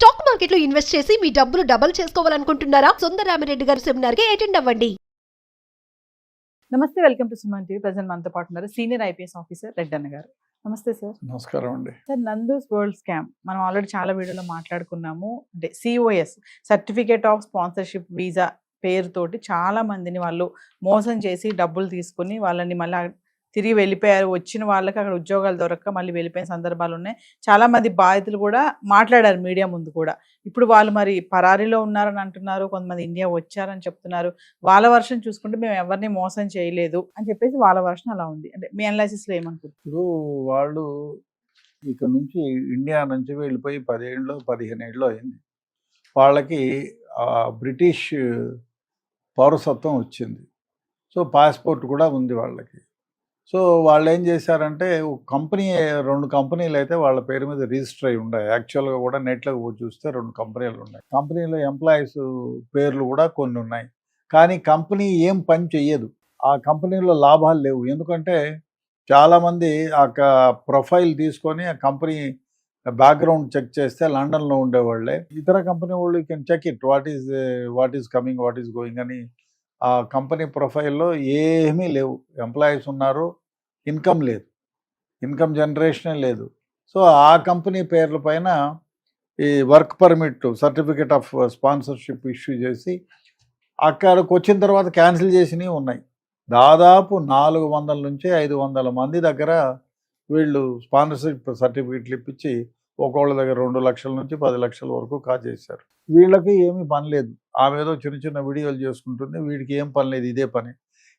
Stock మార్కెట్లో invest చేసి మీ డబ్బులు డబుల్ చేసుకోవాలనుకుంటున్నారా? సుందరరామిరెడ్డి గారి సెమినార్ కి అటెండ్ అవ్వండి. నమస్తే, welcome to Suman TV. Present మనతో పాటు ఉన్నారు సీనియర్ ఐపీఎస్ ఆఫీసర్ రెడ్డన్న గారు. నమస్తే సార్. నమస్కారం అండి. సార్, నందూస్ వరల్డ్ స్కామ్ మనం ఆల్రెడీ చాలా వీడియోలో మాట్లాడుకున్నాము. అంటే cos, certificate of sponsorship visa పేరుతోటి చాలా మందిని వాళ్ళు మోసం చేసి డబ్బులు తీసుకుని వాళ్ళని మళ్ళీ తిరిగి వెళ్ళిపోయారు. వచ్చిన వాళ్ళకి అక్కడ ఉద్యోగాలు దొరక్క మళ్ళీ వెళ్ళిపోయిన సందర్భాలు ఉన్నాయి. చాలా మంది బాధితులు కూడా మాట్లాడారు మీడియా ముందు కూడా. ఇప్పుడు వాళ్ళు మరి పరారీలో ఉన్నారని అంటున్నారు, కొంతమంది ఇండియా వచ్చారని చెప్తున్నారు. వాళ్ళ వర్షన్ చూసుకుంటే మేము ఎవరిని మోసం చేయలేదు అని చెప్పేసి వాళ్ళ వర్షన్ అలా ఉంది. అంటే మీ అనాలిసిస్లో ఏమనుకుంటున్నారు? ఇప్పుడు వాళ్ళు ఇక్కడ నుంచి ఇండియా నుంచి వెళ్ళిపోయి 10 ఏళ్ళు 15 ఏళ్ళు అయింది. వాళ్ళకి బ్రిటిష్ పౌరసత్వం వచ్చింది. సో పాస్పోర్ట్ కూడా ఉంది వాళ్ళకి. సో వాళ్ళు ఏం చేశారంటే, కంపెనీ 2 కంపెనీలు అయితే వాళ్ళ పేరు మీద రిజిస్టర్ అయి ఉన్నాయి. యాక్చువల్గా కూడా నెట్లో చూస్తే 2 కంపెనీలు ఉన్నాయి. కంపెనీలో ఎంప్లాయీస్ పేర్లు కూడా కొన్ని ఉన్నాయి. కానీ కంపెనీ ఏం పని చెయ్యదు. ఆ కంపెనీలో లాభాలు లేవు. ఎందుకంటే చాలామంది ఆ ప్రొఫైల్ తీసుకొని ఆ కంపెనీ బ్యాక్గ్రౌండ్ చెక్ చేస్తే లండన్లో ఉండేవాళ్ళే. ఇతర కంపెనీ వాళ్ళు you can check it what is coming, what is going అని. ఆ కంపెనీ ప్రొఫైల్లో ఏమీ లేవు. ఎంప్లాయీస్ ఉన్నారు, ఇన్కమ్ లేదు, ఇన్కమ్ జనరేషనే లేదు. సో ఆ కంపెనీ పేర్ల పైన ఈ work permit, certificate of sponsorship issue చేసి అక్కడికి వచ్చిన తర్వాత క్యాన్సిల్ చేసినవి ఉన్నాయి. దాదాపు 400 నుంచి 500 మంది దగ్గర వీళ్ళు స్పాన్సర్షిప్ సర్టిఫికేట్లు ఇప్పించి ఒక్కొక్కళ్ళ దగ్గర 2 లక్షల నుంచి 10 లక్షల వరకు కాజేశారు. వీళ్ళకి ఏమీ పని లేదు. ఆమె ఏదో చిన్న చిన్న వీడియోలు చేసుకుంటుంది, వీడికి ఏం పని లేదు, ఇదే పని.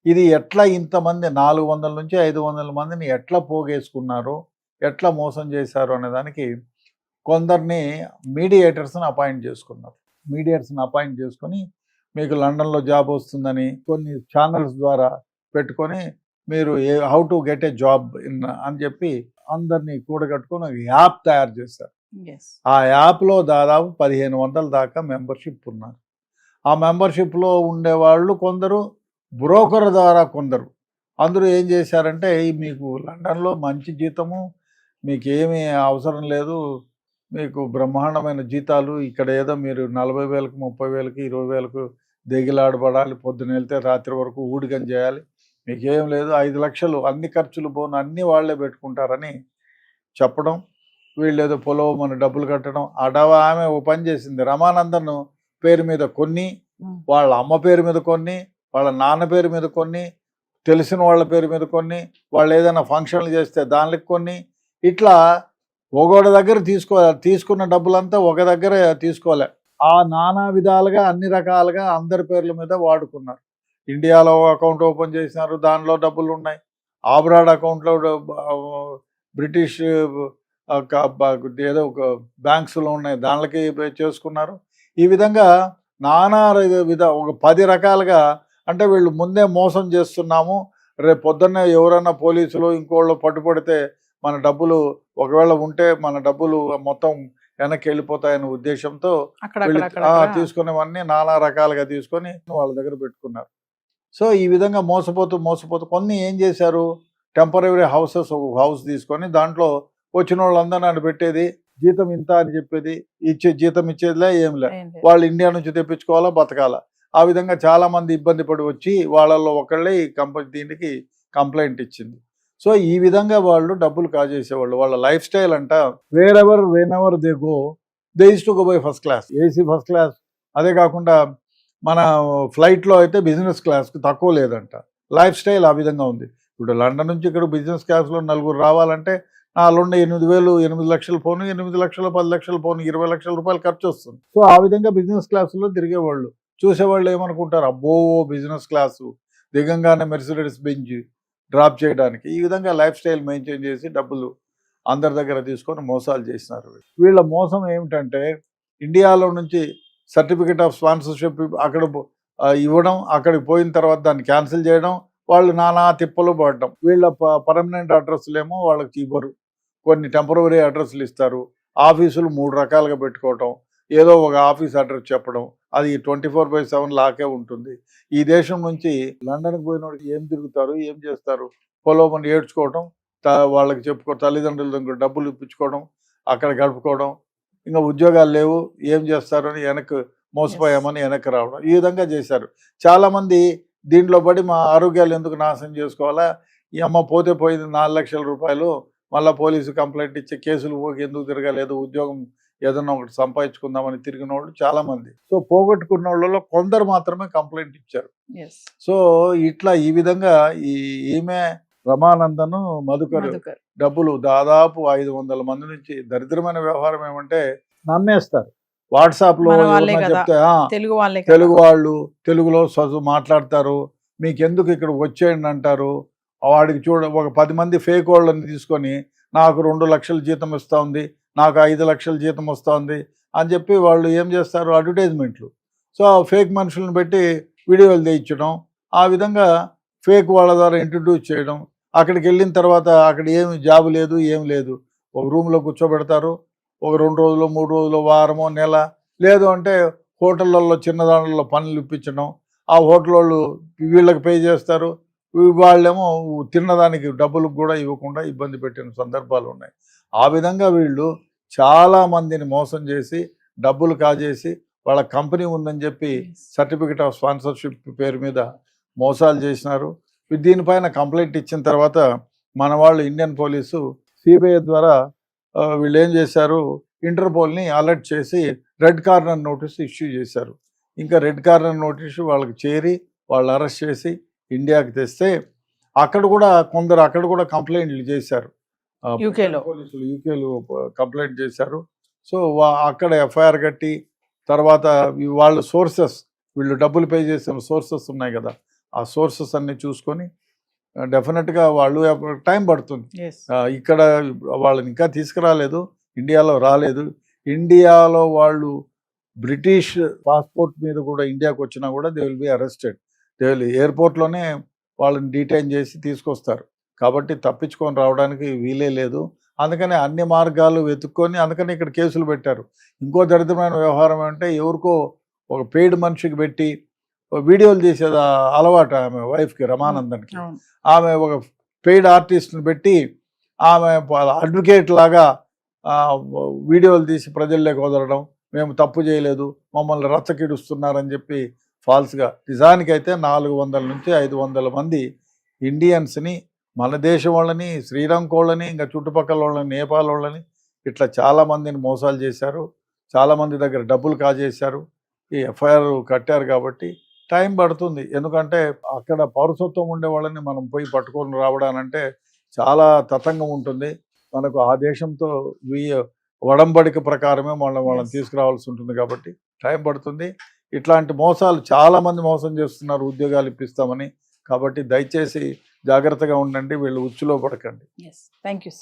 ఇది ఎట్లా ఇంతమంది 400 నుంచి 500 మందిని ఎట్లా పోగేసుకున్నారో, ఎట్లా మోసం చేశారు అనే దానికి కొందరిని మీడియేటర్స్ని అపాయింట్ చేసుకున్నారు. మీడియేటర్స్ని అపాయింట్ చేసుకొని మీకు లండన్లో జాబ్ వస్తుందని కొన్ని ఛానల్స్ ద్వారా పెట్టుకొని మీరు how to get a job అని చెప్పి అందరినీ కూడగట్టుకొని ఒక యాప్ తయారు చేశారు. ఆ యాప్లో దాదాపు 1500 దాకా మెంబర్షిప్ ఉన్నారు. ఆ మెంబర్షిప్లో ఉండేవాళ్ళు కొందరు, బ్రోకర్ ద్వారా కొందరు. అందరూ ఏం చేశారంటే, మీకు లండన్లో మంచి జీతము, మీకు ఏమీ అవసరం లేదు, మీకు బ్రహ్మాండమైన జీతాలు, ఇక్కడ ఏదో మీరు 40,000కి 30,000కి 20,000కు దిగిలాడబడాలి, పొద్దున వెళ్తే రాత్రి వరకు ఊడిగం చేయాలి, మీకేం లేదు, 5 లక్షలు అన్ని ఖర్చులు పోను అన్నీ వాళ్ళే పెట్టుకుంటారని చెప్పడం. వీళ్ళు ఏదో పొలవమని డబ్బులు కట్టడం. ఆమె ఓ పని చేసింది, రమానందన్ పేరు మీద కొన్ని, వాళ్ళ అమ్మ పేరు మీద కొన్ని, వాళ్ళ నాన్న పేరు మీద కొన్ని, తెలిసిన వాళ్ళ పేరు మీద కొన్ని, వాళ్ళు ఏదైనా ఫంక్షన్లు చేస్తే దానికి కొన్ని, ఇట్లా ఒకటి దగ్గర తీసుకున్న డబ్బులంతా ఒక దగ్గర తీసుకోలే. ఆ నానా విధాలుగా అన్ని రకాలుగా అందరి పేర్ల మీద వాడుకున్నారు. ఇండియాలో అకౌంట్ ఓపెన్ చేసినారు, దానిలో డబ్బులు ఉన్నాయి. ఆబ్రాడ్ అకౌంట్లో బ్రిటిష్ ఏదో ఒక బ్యాంక్స్లో ఉన్నాయి, దానిలోకి చేసుకున్నారు. ఈ విధంగా నానా ఒక 10 రకాలుగా. అంటే వీళ్ళు ముందే మోసం చేస్తున్నాము, రేపు పొద్దున్నే ఎవరైనా పోలీసులు ఇంకోళ్ళు పట్టుపడితే మన డబ్బులు ఒకవేళ ఉంటే మన డబ్బులు మొత్తం వెనక్కి వెళ్ళిపోతాయనే ఉద్దేశంతో తీసుకునేవన్నీ నానా రకాలుగా తీసుకొని వాళ్ళ దగ్గర పెట్టుకున్నారు. సో ఈ విధంగా మోసపోతూ కొన్ని ఏం చేశారు, టెంపరరీ హౌసెస్, ఒక హౌస్ తీసుకొని దాంట్లో వచ్చిన వాళ్ళందరూ నన్ను పెట్టేది, జీతం ఇంత అని చెప్పేది, జీతం ఇచ్చేదిలే ఏంలే, వాళ్ళు ఇండియా నుంచి తెప్పించుకోవాలా, బతకాలా. ఆ విధంగా చాలా మంది ఇబ్బంది పడి వచ్చి వాళ్ళల్లో ఒకళ్ళే ఈ దీనికి కంప్లైంట్ ఇచ్చింది. సో ఈ విధంగా వాళ్ళు డబ్బులు కాజేసేవాళ్ళు. వాళ్ళ లైఫ్ స్టైల్ అంట, whenever they go they use to go by first class, AC first class. అదే కాకుండా మన ఫ్లైట్లో అయితే బిజినెస్ క్లాస్కి తక్కువ లేదంట. లైఫ్ స్టైల్ ఆ విధంగా ఉంది. ఇప్పుడు లండన్ నుంచి ఇక్కడ బిజినెస్ క్లాస్లో 4 రావాలంటే నాలుండే 8,000, 8 లక్షలు పోను, 8 లక్షలు 10 లక్షలు పోను, 20 లక్షల రూపాయలు ఖర్చు వస్తుంది. సో ఆ విధంగా బిజినెస్ క్లాసులో తిరిగేవాళ్ళు. చూసేవాళ్ళు ఏమనుకుంటారు, అబ్బో బిజినెస్ క్లాసు దిగంగానే మెర్సిడెస్ బెంజ్ డ్రాప్ చేయడానికి. ఈ విధంగా లైఫ్ స్టైల్ మెయింటైన్ చేసి డబ్బులు అందరి దగ్గర తీసుకొని మోసాలు చేసినారు. వీళ్ళ మోసం ఏమిటంటే, ఇండియాలో నుంచి సర్టిఫికేట్ ఆఫ్ స్పాన్సర్షిప్ అక్కడ ఇవ్వడం, అక్కడికి పోయిన తర్వాత దాన్ని క్యాన్సిల్ చేయడం, వాళ్ళు నానా తిప్పలు పడడం. వీళ్ళ పర్మనెంట్ అడ్రస్లు ఏమో వాళ్ళకి ఇవ్వరు, కొన్ని టెంపరరీ అడ్రస్లు ఇస్తారు. ఆఫీసులు 3 రకాలుగా పెట్టుకోవటం, ఏదో ఒక ఆఫీస్ అడ్రస్ చెప్పడం, అది 24/7 లాకే ఉంటుంది. ఈ దేశం నుంచి లండన్కి పోయిన వాడికి ఏం తిరుగుతారు, ఏం చేస్తారు, పొలవమని ఏడ్చుకోవడం, వాళ్ళకి తల్లిదండ్రుల దగ్గర డబ్బులు ఇప్పించుకోవడం, అక్కడ గడుపుకోవడం, ఇంకా ఉద్యోగాలు లేవు, ఏం చేస్తారు అని వెనక్కి మోసపోయామని వెనక్కి రావడం, ఈ విధంగా చేశారు. చాలామంది దీంట్లో పడి మా ఆరోగ్యాలు ఎందుకు నాశనం చేసుకోవాలా, ఈ అమ్మ పోతే పోయింది 4 లక్షల రూపాయలు, మళ్ళీ పోలీసు కంప్లైంట్ ఇచ్చి కేసులు ఎందుకు తిరగలేదు, ఉద్యోగం ఏదన్నా ఒకటి సంపాదించుకుందామని తిరిగిన వాళ్ళు చాలామంది. సో పోగొట్టుకున్న వాళ్ళలో కొందరు మాత్రమే కంప్లైంట్ ఇచ్చారు. సో ఇట్లా ఈ విధంగా ఈమె రమానందను మధుకర్ డబ్బులు దాదాపు 500 మంది నుంచి, దరిద్రమైన వ్యవహారం ఏమంటే నమ్మేస్తారు. వాట్సాప్ లో చెప్తే తెలుగు వాళ్ళు తెలుగులో చదువు మాట్లాడతారు, మీకెందుకు ఇక్కడ వచ్చేయండి అంటారు. వాడికి ఒక 10 మంది ఫేక్ వాళ్ళని తీసుకొని నాకు 2 లక్షల జీతం ఇస్తా ఉంది, నాకు 5 లక్షల జీతం వస్తూ ఉంది అని చెప్పి వాళ్ళు ఏం చేస్తారు, అడ్వర్టైజ్మెంట్లు. సో ఆ ఫేక్ మనుషులను పెట్టి వీడియోలు చేయించడం, ఆ విధంగా ఫేక్ వాళ్ళ ద్వారా ఇంట్రడ్యూస్ చేయడం. అక్కడికి వెళ్ళిన తర్వాత అక్కడ ఏమి జాబ్ లేదు, ఏం లేదు, ఒక రూమ్లో కూర్చోబెడతారు. ఒక 2 రోజులు 3 రోజులు వారమో నెల, లేదు అంటే హోటళ్ళల్లో చిన్నదాంట్లో పనులు ఇప్పించడం. ఆ హోటల్ వాళ్ళు వీళ్ళకి పే చేస్తారు, వాళ్ళేమో తిన్నదానికి డబ్బులకు కూడా ఇవ్వకుండా ఇబ్బంది పెట్టిన సందర్భాలు ఉన్నాయి. ఆ విధంగా వీళ్ళు చాలామందిని మోసం చేసి డబ్బులు కాజేసి వాళ్ళ కంపెనీ ఉందని చెప్పి సర్టిఫికెట్ ఆఫ్ స్పాన్సర్షిప్ పేరు మీద మోసాలు చేసినారు. దీనిపైన కంప్లైంట్ ఇచ్చిన తర్వాత మన వాళ్ళు ఇండియన్ పోలీసు సిబిఐ ద్వారా వీళ్ళు ఏం చేశారు, ఇంటర్పోల్ని అలర్ట్ చేసి రెడ్ కార్నర్ నోటీస్ ఇష్యూ చేశారు. ఇంకా రెడ్ కార్నర్ నోటీసు వాళ్ళకి చేరి వాళ్ళు అరెస్ట్ చేసి ఇండియాకి తెస్తే అక్కడ కూడా కంప్లైంట్లు చేశారు. పోలీసులు యూకేలో కంప్లైంట్ చేశారు. సో అక్కడ ఎఫ్ఐఆర్ కట్టి తర్వాత వాళ్ళు సోర్సెస్, వీళ్ళు డబ్బులు పే చేసిన సోర్సెస్ ఉన్నాయి కదా, ఆ సోర్సెస్ అన్ని చూసుకొని డెఫినెట్గా వాళ్ళు టైం పడుతుంది. ఇక్కడ వాళ్ళని ఇంకా తీసుకురాలేదు, ఇండియాలో రాలేదు. ఇండియాలో వాళ్ళు బ్రిటిష్ పాస్పోర్ట్ మీద కూడా ఇండియాకి వచ్చినా కూడా they will be arrested. They will ఎయిర్పోర్ట్లోనే వాళ్ళని డీటైన్ చేసి తీసుకొస్తారు. కాబట్టి తప్పించుకొని రావడానికి వీలే లేదు. అందుకని అన్ని మార్గాలు వెతుక్కొని అందుకని ఇక్కడ కేసులు పెట్టారు. ఇంకో దరిద్రమైన వ్యవహారం అంటే ఎవరికో ఒక పెయిడ్ మనిషికి పెట్టి వీడియోలు చేసేది అలవాటు ఆమె వైఫ్కి, రమానందన్కి. ఆమె ఒక పెయిడ్ ఆర్టిస్ట్ని పెట్టి ఆమె అడ్వకేట్ లాగా వీడియోలు తీసి ప్రజల్లోకి వదలడం, మేము తప్పు చేయలేదు, మమ్మల్ని రచ్చకిడుస్తున్నారని చెప్పి ఫాల్స్గా. నిజానికైతే 400 నుంచి 500 మంది ఇండియన్స్ని, మన దేశం వాళ్ళని, శ్రీలంక వాళ్ళని, ఇంకా చుట్టుపక్కల వాళ్ళని, నేపాల్ వాళ్ళని, ఇట్లా చాలామందిని మోసాలు చేశారు. చాలామంది దగ్గర డబ్బులు కాజేశారు. ఈ ఎఫ్ఐఆర్ కట్టారు కాబట్టి టైం పడుతుంది. ఎందుకంటే అక్కడ పౌరసత్వం ఉండే వాళ్ళని మనం పోయి పట్టుకొని రావడానంటే చాలా తతంగం ఉంటుంది. మనకు ఆ దేశంతో ఒడంబడిక ప్రకారమే వాళ్ళని తీసుకురావాల్సి ఉంటుంది కాబట్టి టైం పడుతుంది. ఇట్లాంటి మోసాలు చాలామంది మోసం చేస్తున్నారు ఉద్యోగాలు ఇప్పిస్తామని. కాబట్టి దయచేసి జాగ్రత్తగా ఉండండి, వీళ్ళు ఉచ్చులో పడకండి. Thank you.